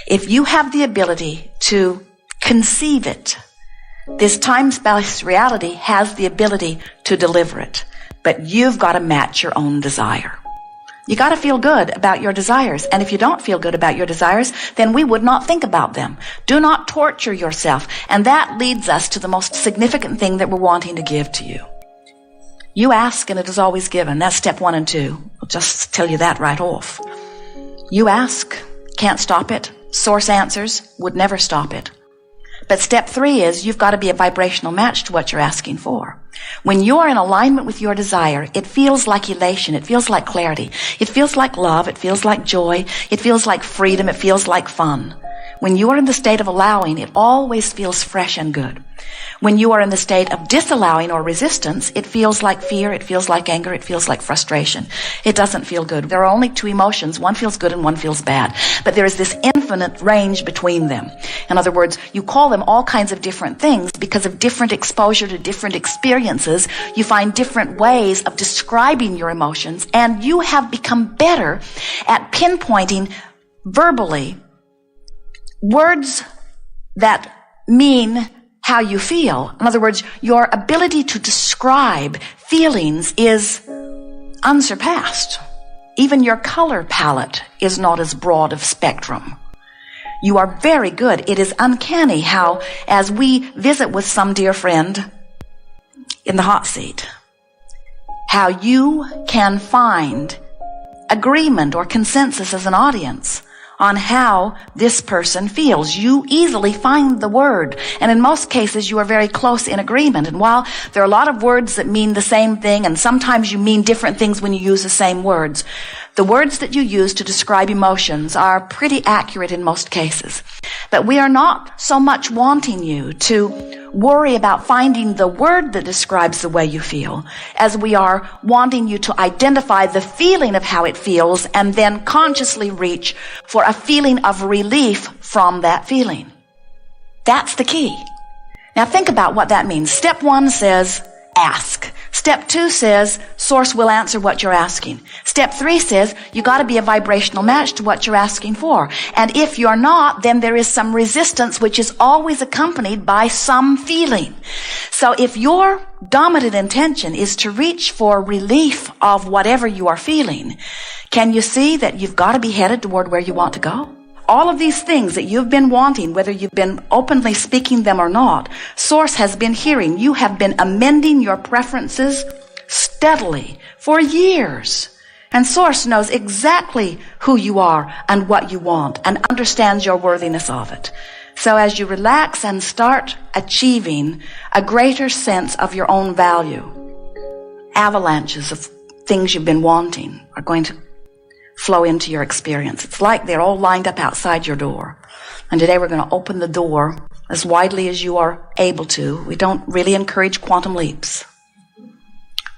If you have the ability to conceive it, this time-space reality has the ability to deliver it. But you've got to match your own desire. You got to feel good about your desires. And if you don't feel good about your desires, then we would not think about them. Do not torture yourself. And that leads us to the most significant thing that we're wanting to give to you. You ask and it is always given. That's step 1 and 2. I'll just tell you that right off. You ask, can't stop it. Source answers, would never stop it. But step 3 is you've got to be a vibrational match to what you're asking for. When you're in alignment with your desire, it feels like elation. It feels like clarity. It feels like love. It feels like joy. It feels like freedom. It feels like fun. When you are in the state of allowing, it always feels fresh and good. When you are in the state of disallowing or resistance, it feels like fear, it feels like anger, it feels like frustration. It doesn't feel good. There are only 2 emotions. One feels good and one feels bad. But there is this infinite range between them. In other words, you call them all kinds of different things because of different exposure to different experiences. You find different ways of describing your emotions, and you have become better at pinpointing verbally words that mean how you feel. In other words, your ability to describe feelings is unsurpassed. Even your color palette is not as broad of spectrum. You are very good. It is uncanny how, as we visit with some dear friend in the hot seat, how you can find agreement or consensus as an audience on how this person feels. You easily find the word, and in most cases you are very close in agreement. And while there are a lot of words that mean the same thing, and sometimes you mean different things when you use the same words, the words that you use to describe emotions are pretty accurate in most cases. But we are not so much wanting you to worry about finding the word that describes the way you feel, as we are wanting you to identify the feeling of how it feels and then consciously reach for a feeling of relief from that feeling. That's the key. Now think about what that means. Step 1 says, ask. Step 2 says, source will answer what you're asking. Step 3 says, you got to be a vibrational match to what you're asking for. And if you're not, then there is some resistance, which is always accompanied by some feeling. So if your dominant intention is to reach for relief of whatever you are feeling, can you see that you've got to be headed toward where you want to go? All of these things that you've been wanting, whether you've been openly speaking them or not, Source has been hearing. You have been amending your preferences steadily for years. And Source knows exactly who you are and what you want and understands your worthiness of it. So as you relax and start achieving a greater sense of your own value, avalanches of things you've been wanting are going to flow into your experience. It's like they're all lined up outside your door. And today we're going to open the door as widely as you are able to. We don't really encourage quantum leaps.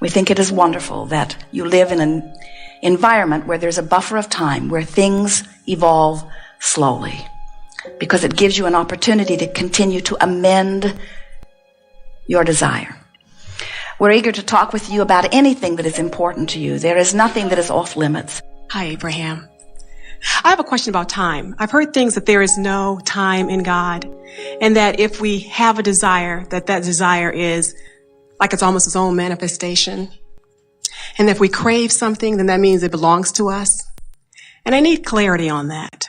We think it is wonderful that you live in an environment where there's a buffer of time, where things evolve slowly, because it gives you an opportunity to continue to amend your desire. We're eager to talk with you about anything that is important to you. There is nothing that is off limits. Hi, Abraham. I have a question about time. I've heard things that there is no time in God, and that if we have a desire, that desire is like it's almost its own manifestation. And if we crave something, then that means it belongs to us. And I need clarity on that.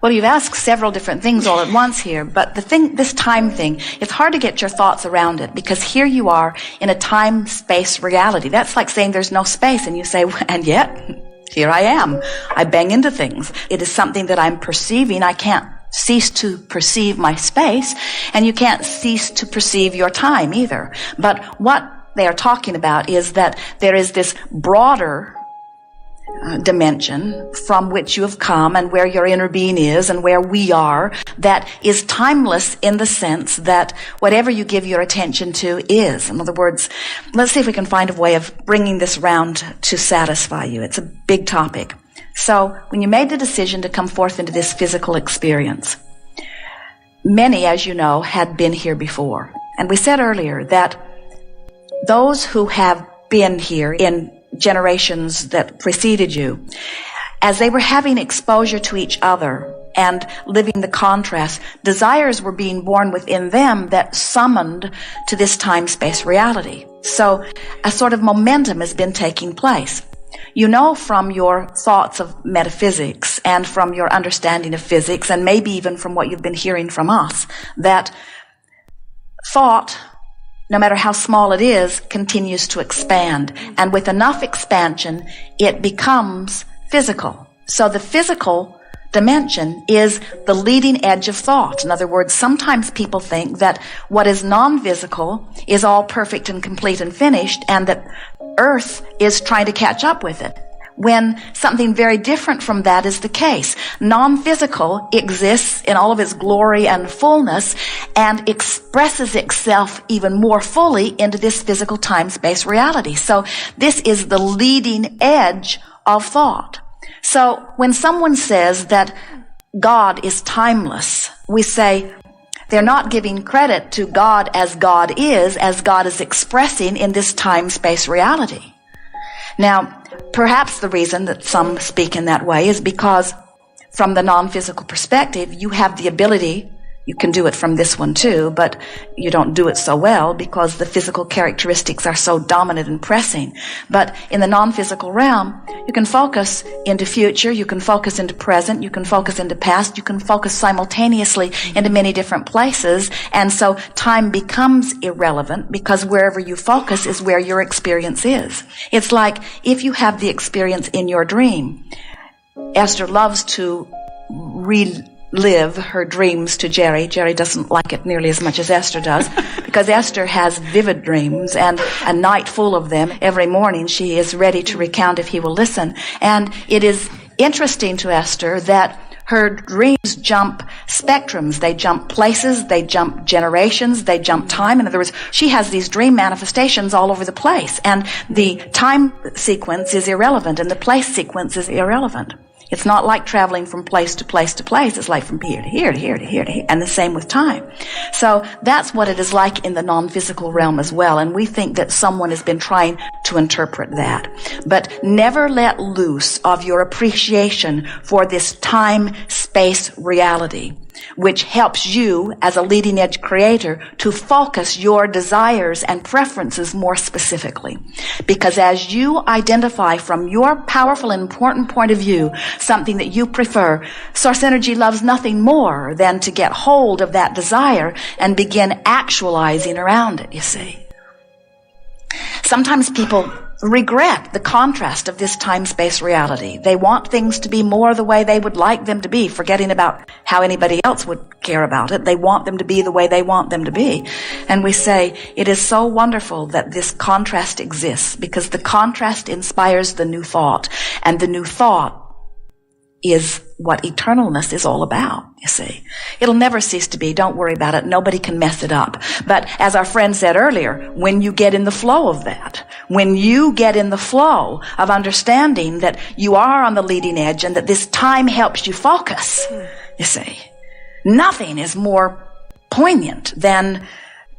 Well, you've asked several different things all at once here, but this time thing, it's hard to get your thoughts around it, because here you are in a time-space reality. That's like saying there's no space, and you say, and yet, here I am. I bang into things. It is something that I'm perceiving. I can't cease to perceive my space, and you can't cease to perceive your time either. But what they are talking about is that there is this broader dimension from which you have come, and where your inner being is, and where we are, that is timeless in the sense that whatever you give your attention to is. In other words, let's see if we can find a way of bringing this round to satisfy you. It's a big topic. So when you made the decision to come forth into this physical experience, many, as you know, had been here before. And we said earlier that those who have been here in generations that preceded you, as they were having exposure to each other and living the contrast, desires were being born within them that summoned to this time-space reality. So a sort of momentum has been taking place. You know from your thoughts of metaphysics and from your understanding of physics, and maybe even from what you've been hearing from us, that thought, no matter how small it is, continues to expand. And with enough expansion, it becomes physical. So the physical dimension is the leading edge of thought. In other words, sometimes people think that what is non-physical is all perfect and complete and finished, and that Earth is trying to catch up with it, when something very different from that is the case. Non-physical exists in all of its glory and fullness and expresses itself even more fully into this physical time-space reality. So this is the leading edge of thought. So when someone says that God is timeless, we say they're not giving credit to God as God is expressing in this time-space reality. Now, perhaps the reason that some speak in that way is because from the non-physical perspective, you have the ability, you can do it from this one too, but you don't do it so well because the physical characteristics are so dominant and pressing. But in the non-physical realm, you can focus into future, you can focus into present, you can focus into past, you can focus simultaneously into many different places. And so time becomes irrelevant because wherever you focus is where your experience is. It's like if you have the experience in your dream. Esther loves to relive her dreams to Jerry. Jerry doesn't like it nearly as much as Esther does because Esther has vivid dreams and a night full of them. Every morning she is ready to recount if he will listen. And it is interesting to Esther that her dreams jump spectrums. They jump places, they jump generations, they jump time. In other words, she has these dream manifestations all over the place. And the time sequence is irrelevant and the place sequence is irrelevant. It's not like traveling from place to place to place. It's like from here to here to here to here to here. And the same with time. So that's what it is like in the non-physical realm as well. And we think that someone has been trying to interpret that. But never let loose of your appreciation for this time-space reality, which helps you as a leading edge creator to focus your desires and preferences more specifically. Because as you identify from your powerful and important point of view something that you prefer, source energy loves nothing more than to get hold of that desire and begin actualizing around it, you see. Sometimes people regret the contrast of this time-space reality. They want things to be more the way they would like them to be, forgetting about how anybody else would care about it. They want them to be the way they want them to be. And we say, it is so wonderful that this contrast exists because the contrast inspires the new thought. And the new thought is what eternalness is all about, you see. It'll never cease to be. Don't worry about it. Nobody can mess it up. But as our friend said earlier, when you get in the flow of that, when you get in the flow of understanding that you are on the leading edge and that this time helps you focus, you see, nothing is more poignant than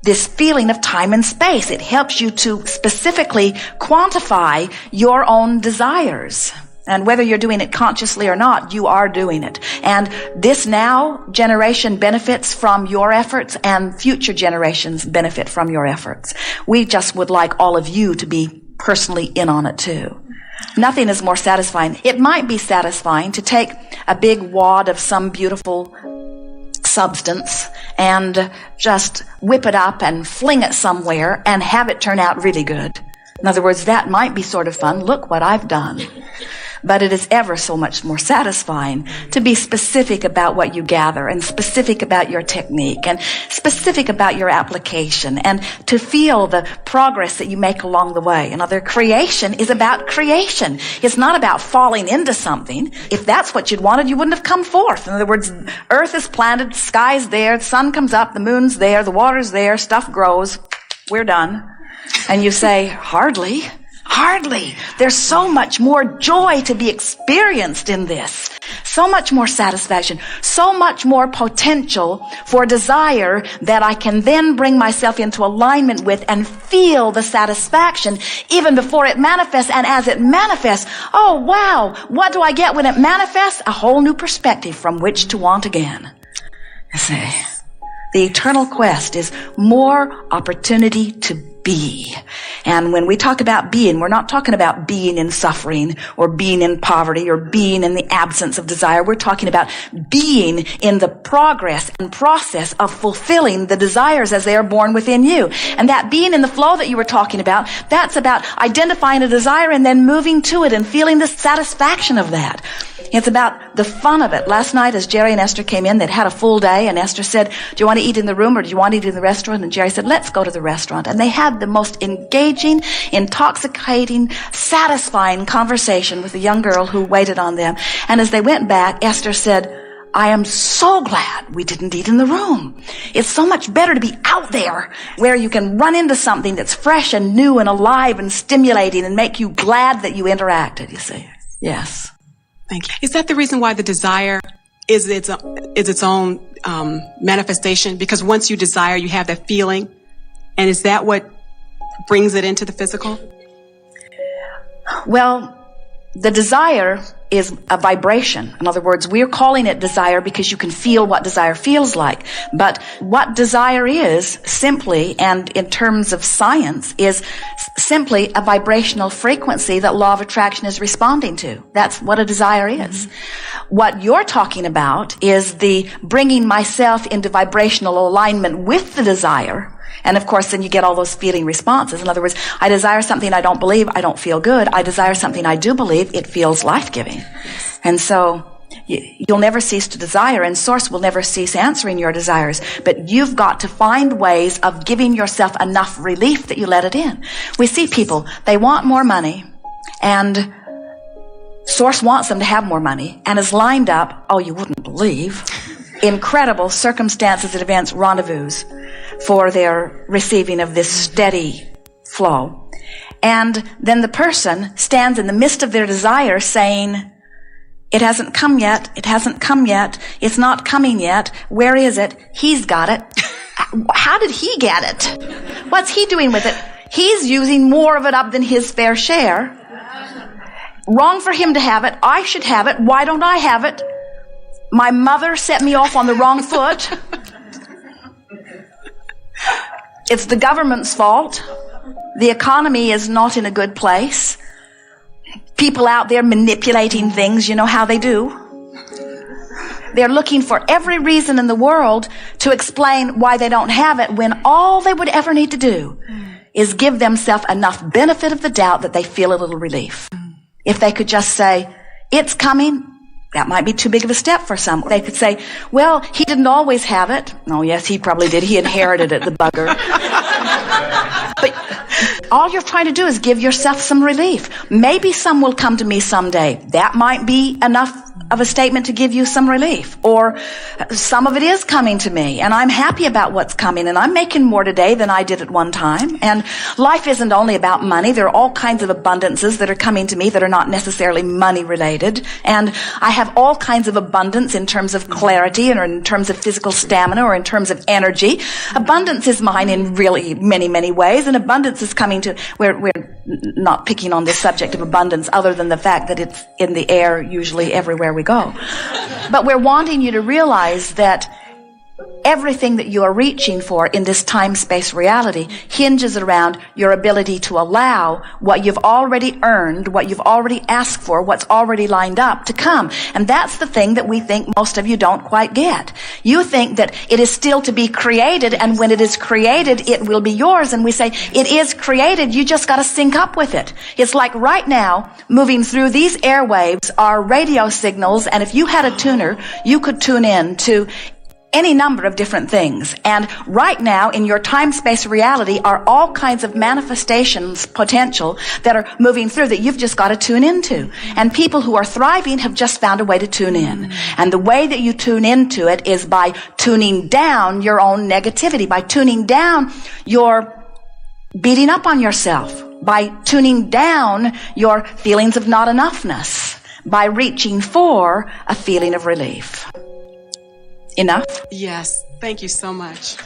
this feeling of time and space. It helps you to specifically quantify your own desires. And whether you're doing it consciously or not, you are doing it. And this now generation benefits from your efforts and future generations benefit from your efforts. We just would like all of you to be personally in on it too. Nothing is more satisfying. It might be satisfying to take a big wad of some beautiful substance and just whip it up and fling it somewhere and have it turn out really good. In other words, that might be sort of fun. Look what I've done. But it is ever so much more satisfying to be specific about what you gather and specific about your technique and specific about your application and to feel the progress that you make along the way. Another creation is about creation. It's not about falling into something. If that's what you'd wanted, you wouldn't have come forth. In other words, earth is planted, sky's there, the sun comes up, the moon's there, the water's there, stuff grows. We're done. And you say, hardly. There's so much more joy to be experienced in this. So much more satisfaction, so much more potential for desire that I can then bring myself into alignment with and feel the satisfaction even before it manifests. And as it manifests, oh wow, what do I get when it manifests? A whole new perspective from which to want again. You see, the eternal quest is more opportunity to be. And when we talk about being, we're not talking about being in suffering or being in poverty or being in the absence of desire. We're talking about being in the progress and process of fulfilling the desires as they are born within you. And that being in the flow that you were talking about, that's about identifying a desire and then moving to it and feeling the satisfaction of that. It's about the fun of it. Last night as Jerry and Esther came in, they'd had a full day, and Esther said, do you want to eat in the room or do you want to eat in the restaurant? And Jerry said, let's go to the restaurant. And they had the most engaging, intoxicating, satisfying conversation with the young girl who waited on them. And as they went back, Esther said, I am so glad we didn't eat in the room. It's so much better to be out there where you can run into something that's fresh and new and alive and stimulating and make you glad that you interacted, you see. Yes. Thank you. Is that the reason why the desire is its own manifestation? Because once you desire, you have that feeling. And is that what brings it into the physical? Well, the desire is a vibration. In other words, we're calling it desire because you can feel what desire feels like. But what desire is simply, and in terms of science, is simply a vibrational frequency that law of attraction is responding to. That's what a desire is. Mm-hmm. What you're talking about is the bringing myself into vibrational alignment with the desire. And of course, then you get all those feeling responses. In other words, I desire something I don't believe, I don't feel good. I desire something I do believe, it feels life-giving. And so you'll never cease to desire, and Source will never cease answering your desires. But you've got to find ways of giving yourself enough relief that you let it in. We see people, they want more money, and Source wants them to have more money, and has lined up, oh, you wouldn't believe, incredible circumstances and events, rendezvous for their receiving of this steady flow. And then the person stands in the midst of their desire saying, it hasn't come yet, it hasn't come yet, it's not coming yet, where is it? He's got it. How did he get it? What's he doing with it? He's using more of it up than his fair share. Wrong for him to have it. I should have it. Why don't I have it? My mother set me off on the wrong foot. It's the government's fault. The economy is not in a good place. People out there manipulating things, you know how they do. They're looking for every reason in the world to explain why they don't have it, when all they would ever need to do is give themselves enough benefit of the doubt that they feel a little relief. If they could just say, it's coming. That might be too big of a step for some. They could say, well, he didn't always have it. Oh, yes, he probably did. He inherited it, the bugger. But all you're trying to do is give yourself some relief. Maybe some will come to me someday. That might be enough of a statement to give you some relief. Or some of it is coming to me, and I'm happy about what's coming, and I'm making more today than I did at one time. And life isn't only about money. There are all kinds of abundances that are coming to me that are not necessarily money related. And I have all kinds of abundance in terms of clarity, or in terms of physical stamina, or in terms of energy. Abundance is mine in really many, many ways, and abundance is coming to, we're not picking on this subject of abundance other than the fact that it's in the air usually everywhere we go. But we're wanting you to realize that everything that you are reaching for in this time-space reality hinges around your ability to allow what you've already earned, what you've already asked for, what's already lined up to come. And that's the thing that we think most of you don't quite get. You think that it is still to be created, and when it is created, it will be yours. And we say, it is created, you just got to sync up with it. It's like right now, moving through these airwaves are radio signals, and if you had a tuner, you could tune in to any number of different things. And right now, in your time-space reality, are all kinds of manifestations, potential, that are moving through that you've just got to tune into. And people who are thriving have just found a way to tune in. And the way that you tune into it is by tuning down your own negativity, by tuning down your beating up on yourself, by tuning down your feelings of not enoughness, by reaching for a feeling of relief. Enough? Yes. Thank you so much.